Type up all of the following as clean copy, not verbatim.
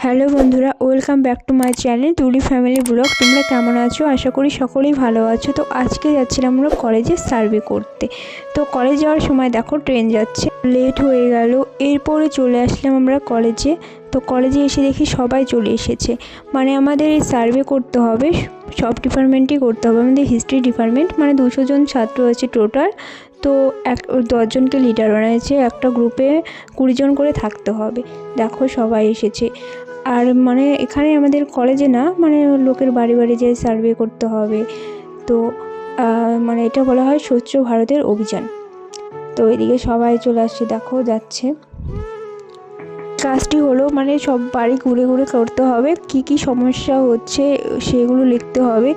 Hello বন্ধুরা, welcome back to my channel তুলি family blog. তোমরা কেমন আছো? আশা করি সকলেই ভালো আছো। তো আজকে যাচ্ছিলাম আমরা কলেজে সার্ভে করতে। তো কলেজ যাওয়ার সময় দেখো ট্রেন যাচ্ছে, লেট হয়ে গেল। এরপরে চলে আসলাম আমরা কলেজে। তো কলেজে এসে দেখি সবাই চলে এসেছে। মানে আমাদের এই সার্ভে করতে হবে, সব ডিপার্টমেন্টই করতে হবে। আমাদের হিস্ট্রি ডিপার্টমেন্ট, মানে 200 জন ছাত্র আছে টোটাল। তো 10 জনকে লিডার বানিয়েছে, একটা গ্রুপে 20 জন করে থাকতে হবে। দেখো সবাই এসেছে। আর মানে এখানে আমাদের কলেজে না, মানে লোকের বাড়ি বাড়ি যেয়ে সার্ভে করতে হবে। তো মানে এটা বলা হয় স্বচ্ছ ভারতের অভিযান। তো এদিকে সবাই চলে আসছে, দেখো যাচ্ছে। কাজটি হলো মানে সব বাড়ি ঘুরে ঘুরে করতে হবে, কি কি সমস্যা হচ্ছে সেগুলো লিখতে হবে।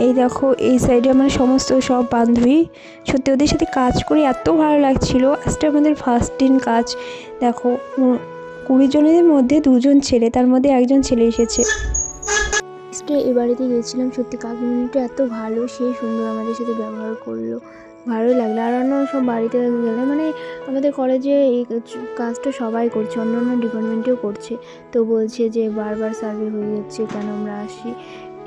এই দেখো এই সাইডে আমার সমস্ত সব বান্ধবী, সত্যি ওদের সাথে কাজ করে এত ভালো লাগছিল। আজকে আমাদের ফার্স্ট দিন কাজ। দেখো 20 জনের মধ্যে 2 জন ছেলে, তার মধ্যে একজন ছেলে এসেছে। এ বাড়িতে গিয়েছিলাম, সত্যি কাকিমণিটা এত ভালো, সেই সুন্দর আমাদের সাথে ব্যবহার করলো, ভালোই লাগলো। আর অন্য সব বাড়িতে গেলে মানে আমাদের কলেজে এই কাজটা সবাই করছে, অন্য অন্য ডিপার্টমেন্টেও করছে। তো বলছে যে বারবার সার্ভে হয়ে যাচ্ছে, কেন আমরা আসি।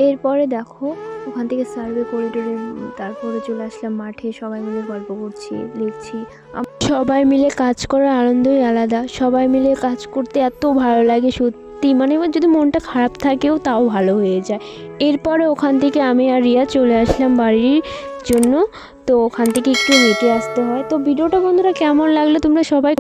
এরপরে দেখো ওখান থেকে সার্ভে করে টোরে তারপরে চলে আসলাম মাঠে, সবাই মিলে গল্প করছি, লিখছি। সবাই মিলে কাজ করার আনন্দই আলাদা। সবাই মিলে কাজ করতে এত ভালো লাগে সত্যি, মানে যদি মনটা খারাপ থাকেও তাও ভালো হয়ে যায়। এরপরে ওখান থেকে আমি আর রিয়া চলে আসলাম বাড়ির জন্য। তো ওখান থেকে একটু হেঁটে আসতে হয়। তো ভিডিওটা বন্ধুরা কেমন লাগলো তোমরা সবাই